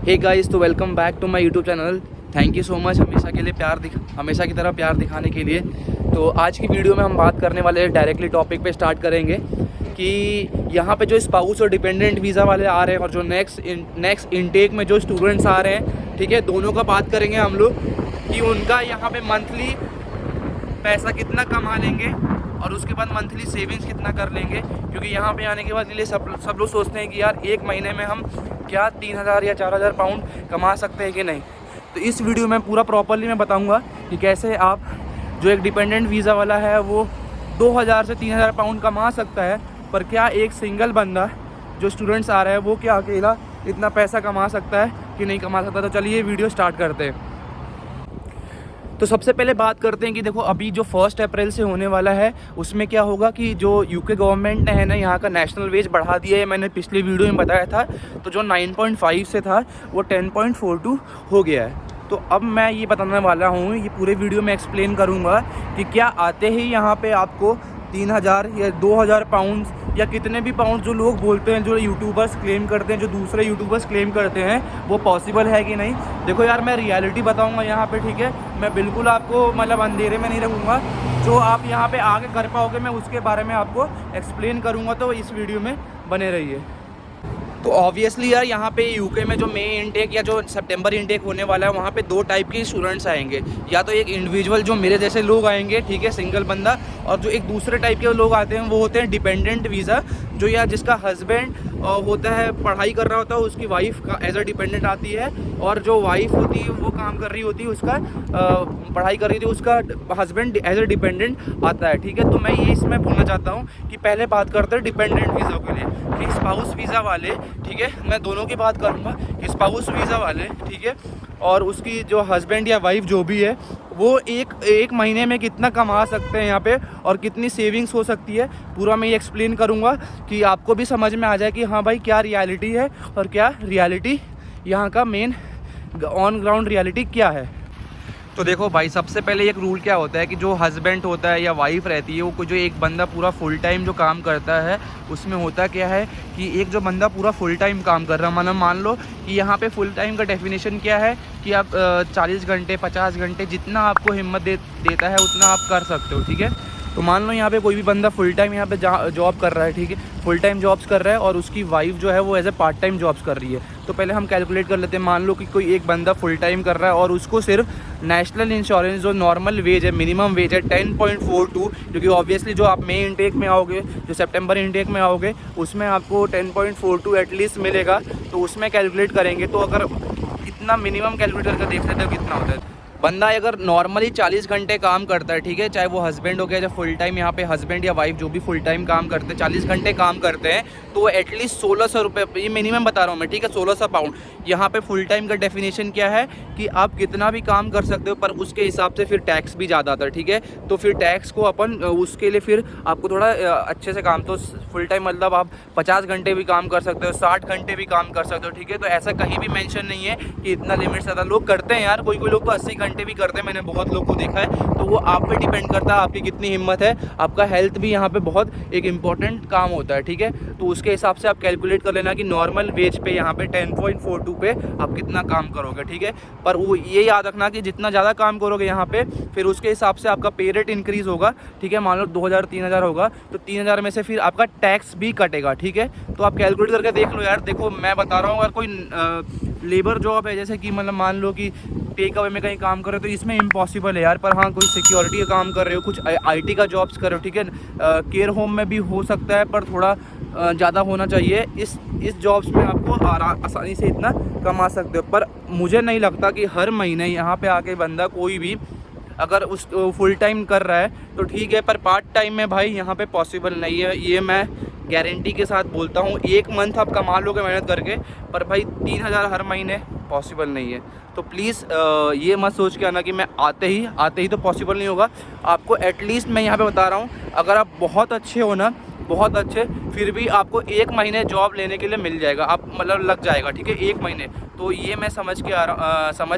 हे guys, तो welcome back to my YouTube channel. Thank you so much हमेशा के लिए हमेशा की तरह प्यार दिखाने के लिए। तो आज की वीडियो में हम बात करने वाले हैं, डायरेक्टली टॉपिक पे स्टार्ट करेंगे कि यहाँ पे जो स्पाउस और डिपेंडेंट वीज़ा वाले आ रहे हैं और जो नेक्स्ट इनटेक में जो स्टूडेंट्स आ रहे हैं, ठीक है, दोनों का बात करेंगे हम लोग कि उनका यहाँ पे मंथली पैसा कितना कमा लेंगे और उसके बाद मंथली सेविंग्स कितना कर लेंगे। क्योंकि यहाँ पे आने के बाद लिए सब लोग सोचते हैं कि यार एक महीने में हम क्या 3,000 या 4,000 पाउंड कमा सकते हैं कि नहीं। तो इस वीडियो में पूरा प्रॉपरली मैं बताऊँगा कि कैसे आप जो एक डिपेंडेंट वीज़ा वाला है वो 2,000 से 3,000 पाउंड कमा सकता है, पर क्या एक सिंगल बंदा जो स्टूडेंट्स आ रहा है वो क्या अकेला इतना पैसा कमा सकता है कि नहीं कमा सकता। तो चलिए वीडियो स्टार्ट करते हैं। तो सबसे पहले बात करते हैं कि देखो अभी जो 1 अप्रैल से होने वाला है उसमें क्या होगा कि जो यूके गवर्नमेंट ने है ना यहाँ का नेशनल वेज बढ़ा दिया है। मैंने पिछले वीडियो में बताया था, तो जो 9.5 से था वो 10.42 हो गया है। तो अब मैं ये बताने वाला हूँ, ये पूरे वीडियो में एक्सप्लेन करूँगा कि क्या आते ही यहाँ पे आपको 3,000 या 2,000 पाउंड या कितने भी पाउंड जो लोग बोलते हैं, जो यूट्यूबर्स क्लेम करते हैं, जो दूसरे यूट्यूबर्स क्लेम करते हैं, वो पॉसिबल है कि नहीं। देखो यार, मैं रियलिटी बताऊंगा यहाँ पे, ठीक है। मैं बिल्कुल आपको मतलब अंधेरे में नहीं रहूँगा। जो आप यहाँ पे आगे कर पाओगे मैं उसके बारे में आपको एक्सप्लेन करूँगा, तो इस वीडियो में बने रहिए। तो ऑब्वियसली यार यहाँ पे यूके में जो मई इनटेक या जो सितंबर इनटेक होने वाला है वहाँ पे 2 टाइप के स्टूडेंट्स आएंगे। या तो एक इंडिविजुअल जो मेरे जैसे लोग आएंगे, ठीक है, सिंगल बंदा, और जो एक दूसरे टाइप के लोग आते हैं वो होते हैं डिपेंडेंट वीज़ा, जो या जिसका हस्बैंड होता है, पढ़ाई कर रहा होता है, उसकी वाइफ का एज अ डिपेंडेंट आती है, और जो वाइफ होती है वो काम कर रही होती है, उसका पढ़ाई कर रही थी, उसका हस्बैंड एज अ डिपेंडेंट आता है, ठीक है। तो मैं ये इसमें बोलना चाहता हूँ कि पहले बात करते हैं डिपेंडेंट वीज़ा के लिए कि स्पाउस वीज़ा वाले, ठीक है, मैं दोनों की बात करूँगा कि स्पाउस वीज़ा वाले, ठीक है, और उसकी जो हस्बैंड या वाइफ जो भी है वो एक महीने में कितना कमा सकते हैं यहाँ पे और कितनी सेविंग्स हो सकती है, पूरा मैं ये एक्सप्लेन करूँगा कि आपको भी समझ में आ जाए कि हाँ भाई क्या रियलिटी है और क्या रियलिटी यहाँ का मेन ऑन ग्राउंड रियलिटी क्या है। तो देखो भाई, सबसे पहले एक रूल क्या होता है कि जो हस्बैंड होता है या वाइफ रहती है, वो जो एक बंदा पूरा फुल टाइम जो काम करता है उसमें होता क्या है कि एक जो बंदा पूरा फुल टाइम काम कर रहा है, मतलब मान लो कि यहाँ पे फुल टाइम का डेफिनेशन क्या है कि आप 40 घंटे 50 घंटे जितना आपको हिम्मत देता है उतना आप कर सकते हो, ठीक है। तो मान लो यहाँ पे कोई भी बंदा फुल टाइम यहाँ पे जॉब कर रहा है, ठीक है, फुल टाइम जॉब्स कर रहा है, और उसकी वाइफ जो है वो as a part time jobs कर रही है। तो पहले हम कैलकुलेट कर लेते हैं। मान लो कि कोई एक बंदा फुल टाइम कर रहा है और उसको सिर्फ नेशनल इंश्योरेंस जो नॉर्मल वेज है, मिनिमम वेज है 10.42, क्योंकि ऑब्वियसली जो आप मई इनटेक में आओगे, जो सितंबर इनटेक में आओगे, उसमें आपको 10.42 एटलीस्ट मिलेगा। तो उसमें कैलकुलेट करेंगे, तो अगर इतना मिनिमम कैलकुलेट करके देख लेते हो कितना होता है। बंदा अगर नॉर्मली 40 घंटे काम करता है, ठीक है, चाहे वो हस्बैंड हो गया या फुल टाइम, यहाँ पे हस्बैंड या वाइफ जो भी फुल टाइम काम करते हैं 40 घंटे काम करते हैं, तो वो एटलीस्ट 1,600 रुपये, ये मिनिमम बता रहा हूँ मैं, ठीक है, 1,600 पाउंड। यहाँ पे फुल टाइम का डेफिनेशन क्या है कि आप कितना भी काम कर सकते हो, पर उसके हिसाब से फिर टैक्स भी ज़्यादा आता है, ठीक है। तो फिर टैक्स को अपन उसके लिए फिर आपको थोड़ा अच्छे से काम, तो फुल टाइम मतलब आप 50 घंटे भी काम कर सकते हो, 60 घंटे भी काम कर सकते हो, ठीक है। तो ऐसा कहीं भी मेंशन नहीं है कि इतना लिमिट ज़्यादा लोग करते हैं यार, कोई लोग तो 80 घंटे भी करते हैं, मैंने बहुत लोग को देखा है। तो वो आप पे डिपेंड करता है आपकी कितनी हिम्मत है। आपका हेल्थ भी यहाँ पे बहुत एक इम्पॉर्टेंट काम होता है, ठीक है। तो उसके हिसाब से आप कैलकुलेट कर लेना कि नॉर्मल वेज पे यहाँ पे 10.42 पे आप कितना काम करोगे, ठीक है। पर वो ये याद रखना कि जितना ज़्यादा काम करोगे यहाँ पे, फिर उसके हिसाब से आपका पे रेट इंक्रीज़ होगा, ठीक है। मान लो 2,000 3,000 होगा, तो 3,000 में से फिर आपका टैक्स भी कटेगा, ठीक है। तो आप कैलकुलेट करके देख लो यार। देखो मैं बता रहा हूँ, अगर कोई लेबर जॉब है, जैसे कि मतलब मान लो कि टेक अवे में कहीं काम कर रहे हो, तो इसमें इम्पॉसिबल है यार। पर हाँ, कोई सिक्योरिटी का काम कर रहे हो, कुछ आईटी का जॉब्स कर रहे हो, ठीक है, केयर होम में भी हो सकता है, पर थोड़ा ज़्यादा होना चाहिए। इस जॉब्स में आपको आसानी से इतना कमा सकते हो। पर मुझे नहीं लगता कि हर महीने यहाँ पे आके बंदा कोई भी अगर उस फुल टाइम कर रहा है तो ठीक है, पर पार्ट टाइम में भाई यहाँ पे पॉसिबल नहीं है। ये मैं गारंटी के साथ बोलता हूँ। एक मंथ आप कमा लोगे मेहनत करके, पर भाई 3,000 हर महीने पॉसिबल नहीं है। तो प्लीज़ ये मत सोच के आना कि मैं आते ही तो पॉसिबल नहीं होगा। आपको एटलीस्ट मैं यहाँ पे बता रहा हूँ, अगर आप बहुत अच्छे हो ना, बहुत अच्छे, फिर भी आपको 1 महीने जॉब लेने के लिए मिल जाएगा, आप मतलब लग जाएगा, ठीक है, 1 महीने। तो ये मैं समझ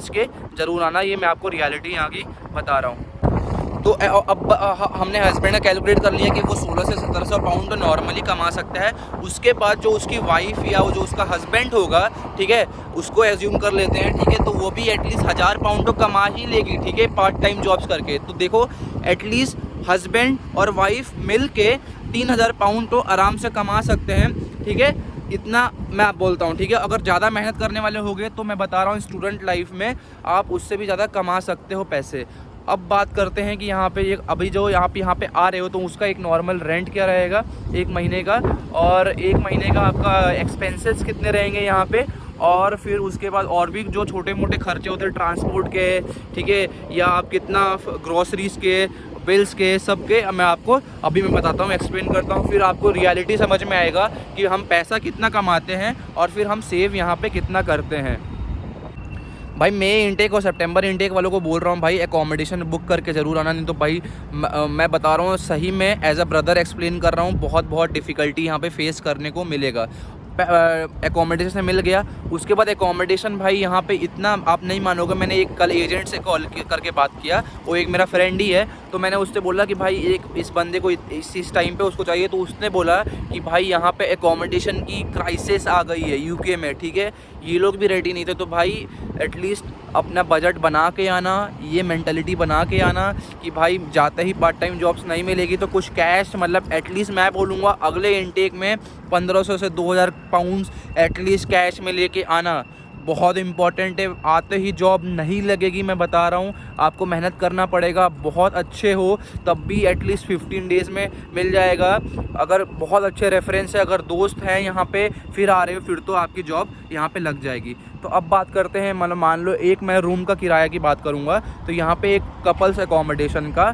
के ज़रूर आना, ये मैं आपको रियलिटी यहाँ की बता रहा हूँ। तो अब हमने हस्बैंड का कैलकुलेट कर लिया कि वो 1600 से 1700 पाउंड तो नॉर्मली कमा सकता है। उसके बाद जो उसकी वाइफ या जो उसका हस्बैंड होगा, ठीक है, उसको एज्यूम कर लेते हैं, ठीक है, तो वो भी एटलीस्ट 1000 पाउंड तो कमा ही लेगी, ठीक है, पार्ट टाइम जॉब्स करके। तो देखो एटलीस्ट हस्बैंड और वाइफ मिल के 3000 पाउंड तो आराम से कमा सकते हैं, ठीक है। इतना मैं आप बोलता हूँ, ठीक है। अगर ज़्यादा मेहनत करने वाले होंगे तो मैं बता रहा हूँ स्टूडेंट लाइफ में आप उससे भी ज़्यादा कमा सकते हो पैसे। अब बात करते हैं कि यहाँ पे एक अभी जो यहाँ पे आ रहे हो तो उसका एक नॉर्मल रेंट क्या रहेगा 1 महीने का, और 1 महीने का आपका एक्सपेंसेस कितने रहेंगे यहाँ पे, और फिर उसके बाद और भी जो छोटे मोटे खर्चे होते हैं ट्रांसपोर्ट के, ठीक है, या आप कितना ग्रॉसरीज के, बिल्स के, सब के मैं आपको अभी मैं बताता हूँ, एक्सप्लेन करता हूँ, फिर आपको रियलिटी समझ में आएगा कि हम पैसा कितना कमाते हैं और फिर हम सेव यहाँ पे कितना करते हैं। भाई मई इंटेक और सितंबर इंटेक वालों को बोल रहा हूँ भाई एकोमोडेशन बुक करके ज़रूर आना, नहीं तो भाई मैं बता रहा हूँ सही में एज अ ब्रदर एक्सप्लेन कर रहा हूँ, बहुत डिफ़िकल्टी यहाँ पे फेस करने को मिलेगा। एकोमोडेशन मिल गया, उसके बाद एकोमोडेशन भाई यहाँ पे इतना आप नहीं मानोगे। मैंने एक कल एजेंट से कॉल करके बात किया, वो एक मेरा फ्रेंड ही है, तो मैंने उससे बोला कि भाई एक इस बंदे को इस टाइम पे उसको चाहिए, तो उसने बोला कि भाई यहाँ पे एकोमोडेशन की क्राइसिस आ गई है यूके में, ठीक है, ये लोग भी रेडी नहीं थे। तो भाई एटलीस्ट अपना बजट बना के आना, ये मेंटलिटी बना के आना कि भाई जाते ही पार्ट टाइम जॉब्स नहीं मिलेगी तो कुछ कैश, मतलब एटलीस्ट मैं बोलूँगा अगले इनटेक में 1500 से 2000 पाउंड्स एटलीस्ट कैश में लेके आना, बहुत इंपॉर्टेंट है। आते ही जॉब नहीं लगेगी, मैं बता रहा हूँ, आपको मेहनत करना पड़ेगा, बहुत अच्छे हो तब भी एटलीस्ट 15 डेज़ में मिल जाएगा। अगर बहुत अच्छे रेफरेंस है, अगर दोस्त हैं यहाँ पे फिर आ रहे हो, फिर तो आपकी जॉब यहाँ पे लग जाएगी। तो अब बात करते हैं, मतलब मान लो एक मैं रूम का किराया की बात करूँगा, तो यहाँ पे एक कपल्स एकोमोडेशन का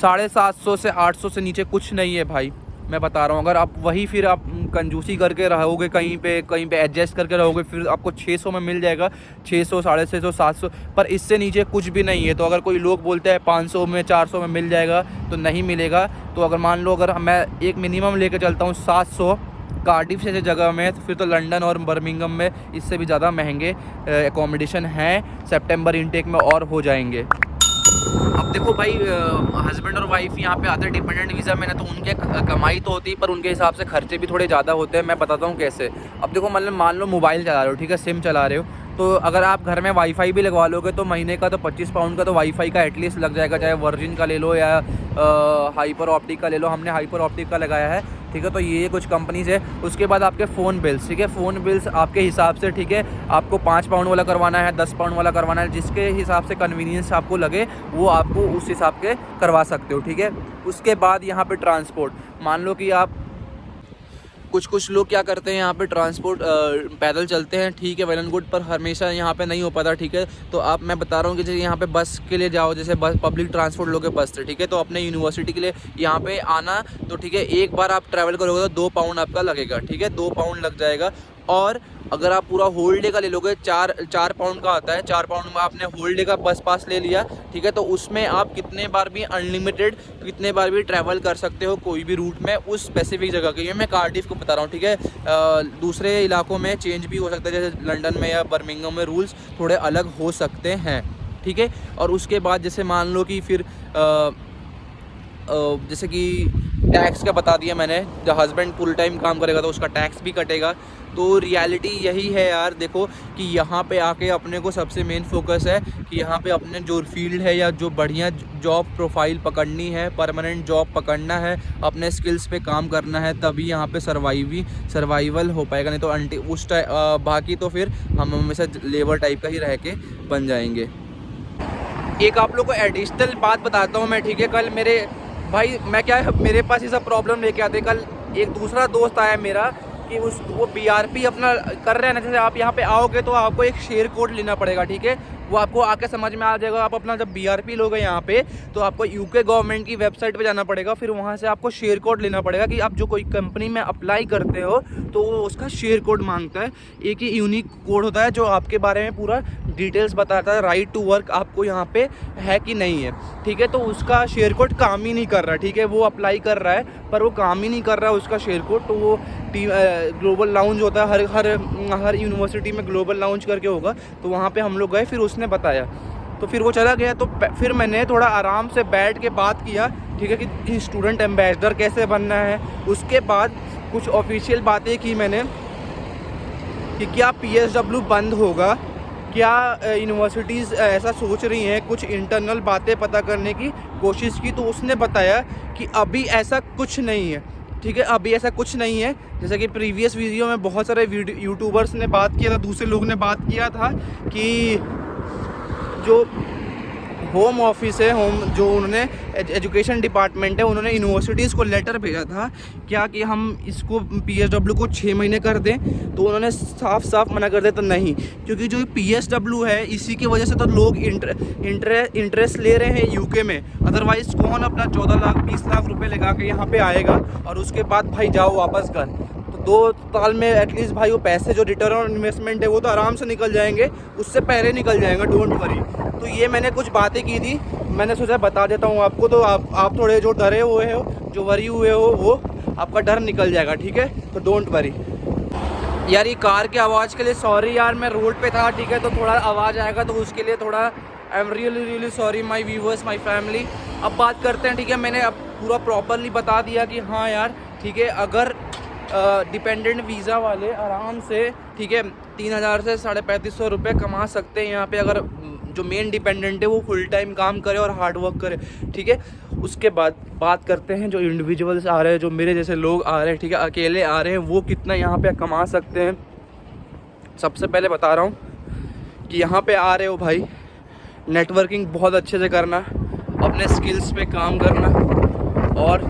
750 से 800 से नीचे कुछ नहीं है भाई, मैं बता रहा हूँ। अगर आप वही फिर आप कंजूसी करके रहोगे, कहीं पे एडजस्ट करके रहोगे, फिर आपको 600 में मिल जाएगा, 600, 650, 700, पर इससे नीचे कुछ भी नहीं है। तो अगर कोई लोग बोलते हैं 500 में, 400 में मिल जाएगा, तो नहीं मिलेगा। तो अगर मान लो अगर मैं एक मिनिमम लेके चलता हूँ 700 कार्डिफ जैसे जगह में, तो फिर तो लंदन और बर्मिंघम में इससे भी ज़्यादा महंगे एकोमोडेशन हैं, सितंबर इनटेक में और हो जाएंगे। अब देखो भाई हस्बैंड और वाइफ यहाँ पे आते हैं डिपेंडेंट वीज़ा में ना, तो उनके कमाई तो होती है पर उनके हिसाब से खर्चे भी थोड़े ज़्यादा होते हैं। मैं बताता हूँ कैसे। अब देखो मतलब मान लो मोबाइल चला रहे हो, ठीक है, सिम चला रहे हो, तो अगर आप घर में वाईफाई भी लगवा लोगे तो महीने का तो 25 पाउंड का तो वाईफाई का एटलीस्ट लग जाएगा, चाहे वर्जिन का ले लो या हाइपर ऑप्टिक का ले लो। हमने हाइपर ऑप्टिक का लगाया है, ठीक है। तो ये कुछ कंपनीज़ है। उसके बाद आपके फ़ोन बिल्स, ठीक है, फ़ोन बिल्स आपके हिसाब से, ठीक है, आपको 5 पाउंड वाला करवाना है, 10 पाउंड वाला करवाना है, जिसके हिसाब से कन्वीनियंस आपको लगे वो आपको उस हिसाब के करवा सकते हो, ठीक है। उसके बाद यहाँ पे ट्रांसपोर्ट, मान लो कि आप कुछ लोग क्या करते हैं यहाँ पे ट्रांसपोर्ट पैदल चलते हैं, ठीक है, वेल एंड गुड, पर हमेशा यहाँ पे नहीं हो पाता, ठीक है। तो आप मैं बता रहा हूँ कि जैसे यहाँ पे बस के लिए जाओ, जैसे बस पब्लिक ट्रांसपोर्ट लोगे बस से, ठीक है, तो अपने यूनिवर्सिटी के लिए यहाँ पे आना, तो ठीक है, एक बार आप ट्रैवल करोगे तो 2 पाउंड आपका लगेगा, ठीक है, 2 पाउंड लग जाएगा। और अगर आप पूरा होल डे का ले लोगे, 4 पाउंड का आता है, 4 पाउंड में आपने होल डे का बस पास ले लिया, ठीक है, तो उसमें आप कितने बार भी अनलिमिटेड कितने बार भी ट्रैवल कर सकते हो कोई भी रूट में उस स्पेसिफिक जगह के। ये मैं कार्डिफ को बता रहा हूँ, ठीक है। दूसरे इलाकों में चेंज भी हो सकता है, जैसे लंदन में या बर्मिंघम में रूल्स थोड़े अलग हो सकते हैं, ठीक है। और उसके बाद जैसे मान लो कि फिर जैसे कि टैक्स का बता दिया मैंने, जब हस्बैंड फुल टाइम काम करेगा तो उसका टैक्स भी कटेगा। तो रियलिटी यही है यार, देखो कि यहाँ पे आके अपने को सबसे मेन फोकस है कि यहाँ पे अपने जो फील्ड है या जो बढ़िया जॉब प्रोफाइल पकड़नी है, परमानेंट जॉब पकड़ना है, अपने स्किल्स पे काम करना है, तभी यहाँ पे सर्वाइवल हो पाएगा। नहीं तो उस बाकी तो फिर हम हमेशा लेबर टाइप का ही रह के बन जाएंगे। एक आप लोग को एडिशनल बात बताता हूँ मैं, ठीक है। कल मेरे पास ये सब प्रॉब्लम लेके आते। कल एक दूसरा दोस्त आया मेरा कि वो BRP अपना कर रहे हैं ना, जैसे आप यहाँ पे आओगे तो आपको एक शेयर कोड लेना पड़ेगा, ठीक है, वो आपको आके समझ में आ जाएगा। आप अपना जब BRP लोगे यहाँ पे तो आपको यूके गवर्नमेंट की वेबसाइट पे जाना पड़ेगा, फिर वहाँ से आपको शेयर कोड लेना पड़ेगा कि आप जो कोई कंपनी में अप्लाई करते हो तो वो उसका शेयर कोड मांगता है। एक ही यूनिक कोड होता है जो आपके बारे में पूरा डिटेल्स बताता है, राइट टू वर्क आपको यहाँ पे है कि नहीं है, ठीक है। तो उसका शेयर कोड काम ही नहीं कर रहा, ठीक है, वो अप्लाई कर रहा है पर वो काम ही नहीं कर रहा है उसका शेयर कोड। तो वो ग्लोबल लाउंज होता है, हर यूनिवर्सिटी में ग्लोबल लाउंज करके होगा, तो वहाँ पे हम लोग गए, फिर उसने बताया तो फिर वो चला गया। तो फिर मैंने थोड़ा आराम से बैठ के बात किया, ठीक है, कि स्टूडेंट एम्बेसडर कैसे बनना है। उसके बाद कुछ ऑफिशियल बातें की मैंने कि क्या PSW बंद होगा, क्या यूनिवर्सिटीज़ ऐसा सोच रही हैं, कुछ इंटरनल बातें पता करने की कोशिश की। तो उसने बताया कि अभी ऐसा कुछ नहीं है, ठीक है, अभी ऐसा कुछ नहीं है। जैसा कि प्रीवियस वीडियो में बहुत सारे यूट्यूबर्स ने बात किया था, दूसरे लोग ने बात किया था कि जो होम ऑफिस है, जो उन्होंने एजुकेशन डिपार्टमेंट है, उन्होंने यूनिवर्सिटीज़ को लेटर भेजा था क्या कि हम इसको PSW को 6 महीने कर दें। तो उन्होंने साफ साफ मना कर दिया तो नहीं, क्योंकि जो PSW है इसी की वजह से तो लोग इंटरेस्ट ले रहे हैं यूके में। अदरवाइज़ कौन अपना 14 लाख 20 लाख रुपए लगा के यहाँ पे आएगा और उसके बाद भाई जाओ वापस घर। तो 2 साल में एटलीस्ट भाई वो पैसे जो रिटर्न ऑन इन्वेस्टमेंट है वो तो आराम से निकल जाएंगे, उससे पहले निकल जाएगा, डोंट वरी। तो ये मैंने कुछ बातें की थी, मैंने सोचा बता देता हूँ आपको। तो आप थोड़े जो डरे हुए हो, जो वरी हुए हो, वो आपका डर निकल जाएगा, ठीक है। तो डोंट वरी यार। ये कार के आवाज़ के लिए सॉरी यार, मैं रोड पे था, ठीक है, तो थोड़ा आवाज़ आएगा तो उसके लिए थोड़ा I am really sorry my viewers, my family. अब बात करते हैं, ठीक है। मैंने अब पूरा प्रॉपरली बता दिया कि हाँ यार, ठीक है, अगर डिपेंडेंट वीज़ा वाले आराम से, ठीक है, 3000 से 3500 रुपये कमा सकते हैं यहाँ पे, अगर जो मेन डिपेंडेंट है वो फुल टाइम काम करे और हार्ड वर्क करे, ठीक है। उसके बाद बात करते हैं जो इंडिविजुअल्स आ रहे हैं, जो मेरे जैसे लोग आ रहे हैं, ठीक है, अकेले आ रहे हैं, वो कितना यहाँ पे कमा सकते हैं। सबसे पहले बता रहा हूँ कि यहाँ पे आ रहे हो भाई, नेटवर्किंग बहुत अच्छे से करना, अपने स्किल्स पे काम करना और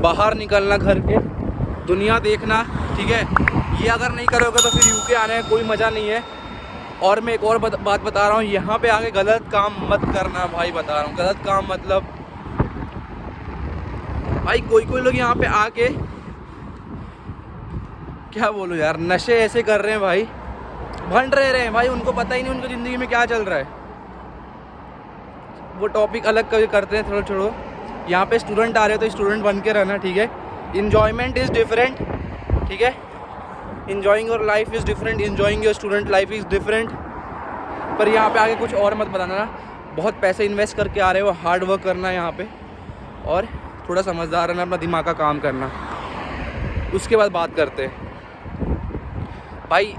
बाहर निकलना, घर के दुनिया देखना, ठीक है। ये अगर नहीं करोगे तो फिर यूके आने में कोई मज़ा नहीं है। और मैं एक और बात बता रहा हूँ, यहाँ पे आके गलत काम मत करना भाई, बता रहा हूँ। गलत काम मतलब भाई कोई लोग यहाँ पे आके क्या बोलूँ यार, नशे ऐसे कर रहे हैं भाई, भंड रहे हैं भाई, उनको पता ही नहीं उनकी ज़िंदगी में क्या चल रहा है। वो टॉपिक अलग करते हैं, थोड़ा छोड़ो। यहाँ पे स्टूडेंट आ रहे हो तो स्टूडेंट बन के रहना, ठीक है। इन्जॉयमेंट इज़ डिफरेंट, ठीक है। enjoying your life is different, enjoying your student life is different। पर यहाँ पे आगे कुछ और मत बताना, बहुत पैसे इन्वेस्ट करके आ रहे हो, हार्ड वर्क करना है यहाँ पे और थोड़ा समझदार रहना, अपना दिमाग का काम करना। उसके बाद बात करते हैं भाई,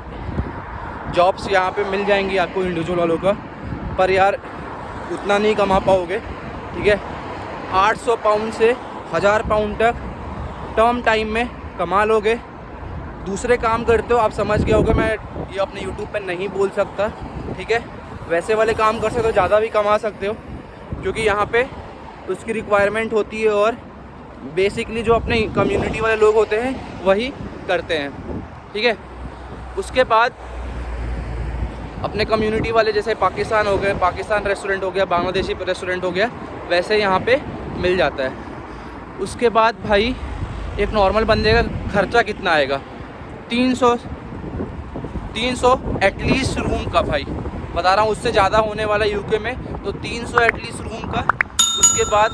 जॉब्स यहाँ पे मिल जाएंगी आपको इंडिविजुअल वालों का, पर यार उतना नहीं कमा पाओगे, ठीक है। 800 पाउंड से 1000 पाउंड तक टर्म टाइम में कमा लोगे। दूसरे काम करते हो, आप समझ गए होगे, मैं ये अपने यूट्यूब पे नहीं बोल सकता, ठीक है। वैसे वाले काम कर सकते हो, ज़्यादा भी कमा सकते हो, क्योंकि यहाँ पे उसकी रिक्वायरमेंट होती है और बेसिकली जो अपने कम्युनिटी वाले लोग होते हैं वही करते हैं, ठीक है। उसके बाद अपने कम्युनिटी वाले जैसे पाकिस्तान हो गए, पाकिस्तान रेस्टोरेंट हो गया, बांग्लादेशी रेस्टोरेंट हो गया, वैसे यहाँ पे मिल जाता है। उसके बाद भाई एक नॉर्मल बंदे का खर्चा कितना आएगा, 300 एटलीस्ट रूम का भाई, बता रहा हूँ, उससे ज़्यादा होने वाला यूके में। तो 300 एटलीस्ट रूम का। उसके बाद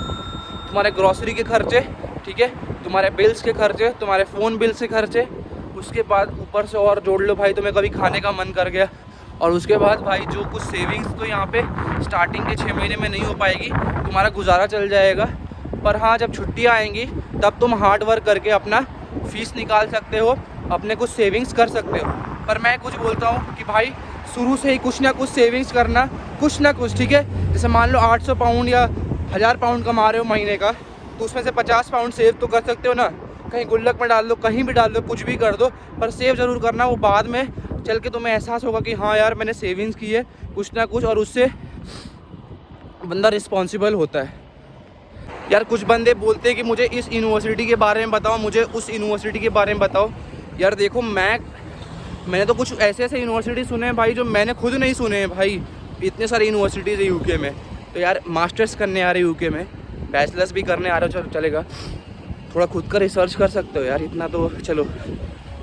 तुम्हारे ग्रॉसरी के खर्चे, ठीक है, तुम्हारे बिल्स के खर्चे, तुम्हारे फ़ोन बिल्स के खर्चे। उसके बाद ऊपर से और जोड़ लो भाई, तुम्हें कभी खाने का मन कर गया। और उसके बाद भाई जो कुछ सेविंग्स तो यहाँ पे स्टार्टिंग के 6 महीने में नहीं हो पाएगी, तुम्हारा गुजारा चल जाएगा। पर हाँ, जब छुट्टियाँ आएंगी तब तुम हार्ड वर्क करके अपना फ़ीस निकाल सकते हो, अपने कुछ सेविंग्स कर सकते हो। पर मैं कुछ बोलता हूँ कि भाई शुरू से ही कुछ ना कुछ सेविंग्स करना, कुछ ना कुछ, ठीक है। जैसे मान लो 800 पाउंड या 1000 पाउंड कमा रहे हो महीने का, तो उसमें से 50 पाउंड सेव तो कर सकते हो ना, कहीं गुल्लक में डाल दो, कहीं भी डाल दो, कुछ भी कर दो, पर सेव ज़रूर करना। वो बाद में चल के तुम्हें एहसास होगा कि हाँ यार मैंने सेविंग्स की है कुछ ना कुछ, और उससे बंदा रिस्पॉन्सिबल होता है। यार कुछ बंदे बोलते हैं कि मुझे इस यूनिवर्सिटी के बारे में बताओ, मुझे उस यूनिवर्सिटी के बारे में बताओ। यार देखो, मैंने तो कुछ ऐसे ऐसे यूनिवर्सिटी सुने हैं भाई जो मैंने खुद नहीं सुने हैं भाई। इतने सारे यूनिवर्सिटीज़ है यूके में। तो यार मास्टर्स करने आ रहे यूके में, बैचलर्स भी करने आ रहे हो, चलेगा, थोड़ा खुद का रिसर्च कर सकते हो यार, इतना तो चलो।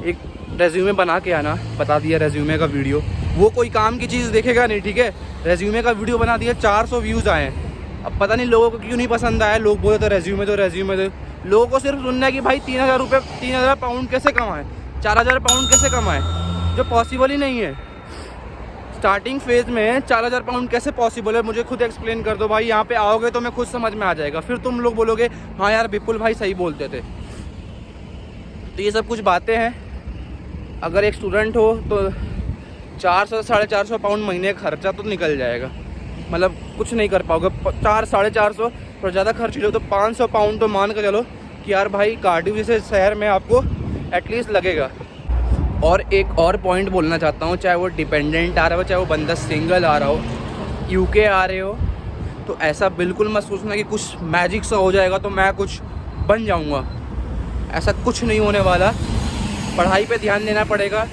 एक रेज्यूमे बना के आना, बता दिया रेज्यूमे का वीडियो, वो कोई काम की चीज़ देखेगा नहीं, ठीक है। रेज्यूमे का वीडियो बना दिया, 400 व्यूज़ आए हैं। अब पता नहीं लोगों को क्यों नहीं पसंद आया, लोग बोले तो रेज्यूमे दो। लोगों को सिर्फ सुनना है कि भाई 3000 पाउंड कैसे कमाएं, 4000 पाउंड कैसे कमाएं, जो पॉसिबल ही नहीं है। स्टार्टिंग फेज़ में 4000 पाउंड कैसे पॉसिबल है, मुझे खुद एक्सप्लेन कर दो भाई। यहाँ पे आओगे तो मैं खुद समझ में आ जाएगा, फिर तुम लोग बोलोगे हाँ यार विपुल भाई सही बोलते थे। तो ये सब कुछ बातें हैं। अगर एक स्टूडेंट हो तो 400 से 450 पाउंड महीने का खर्चा तो निकल जाएगा, मतलब कुछ नहीं कर पाओगे। 400-450 और ज़्यादा खर्च लो तो 500 पाउंड तो मान कर चलो कि यार भाई कार्डिफ जैसे शहर में आपको एटलीस्ट लगेगा। और एक और पॉइंट बोलना चाहता हूँ, चाहे वो डिपेंडेंट आ रहा हो, चाहे वो बंदा सिंगल आ रहा हो, यूके आ रहे हो, तो ऐसा बिल्कुल मत सोचना कि कुछ मैजिक सा हो जाएगा तो मैं कुछ बन जाऊँगा। ऐसा कुछ नहीं होने वाला। पढ़ाई पे ध्यान देना पड़ेगा,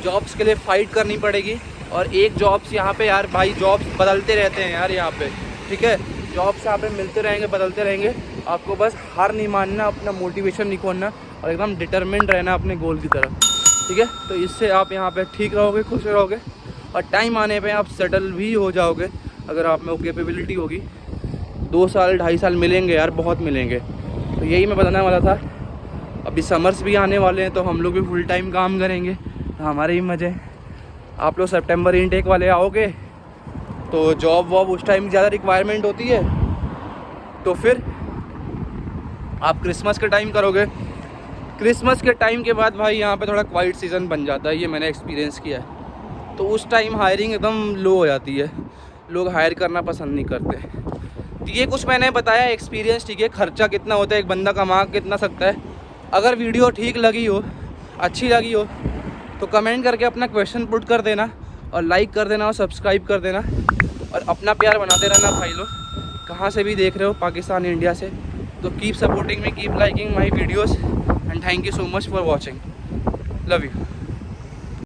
जॉब्स के लिए फ़ाइट करनी पड़ेगी। और एक जॉब्स यहाँ पे यार भाई जॉब्स बदलते रहते हैं यार यहाँ पे, ठीक है। जॉब्स यहाँ पे मिलते रहेंगे, बदलते रहेंगे। आपको बस हार नहीं मानना, अपना मोटिवेशन नहीं खोना और एकदम डिटरमिन्ड रहना अपने गोल की तरफ, ठीक है। तो इससे आप यहाँ पे ठीक रहोगे, खुश रहोगे और टाइम आने पे आप सेटल भी हो जाओगे अगर आप में वो कैपेबिलिटी होगी। 2 साल 2.5 साल मिलेंगे यार, बहुत मिलेंगे। तो यही मैं बताने वाला था। अभी समर्स भी आने वाले हैं तो हम लोग भी फुल टाइम काम करेंगे, तो हमारे ही मज़े। आप लोग सितंबर इनटेक वाले आओगे तो जॉब वॉब उस टाइम ज़्यादा रिक्वायरमेंट होती है, तो फिर आप क्रिसमस के टाइम करोगे। क्रिसमस के टाइम के बाद भाई यहाँ पे थोड़ा क्वाइट सीज़न बन जाता है, ये मैंने एक्सपीरियंस किया है। तो उस टाइम हायरिंग एकदम लो हो जाती है, लोग हायर करना पसंद नहीं करते। तो ये कुछ मैंने बताया एक्सपीरियंस, ठीक है। खर्चा कितना होता है, एक बंदा कमा कितना सकता है। अगर वीडियो ठीक लगी हो, अच्छी लगी हो तो कमेंट करके अपना क्वेश्चन पुट कर देना और लाइक कर देना और सब्सक्राइब कर देना और अपना प्यार बनाते रहना भाई लोग, कहाँ से भी देख रहे हो, पाकिस्तान इंडिया से। तो keep supporting me, keep liking my videos and thank you so much for watching. Love you.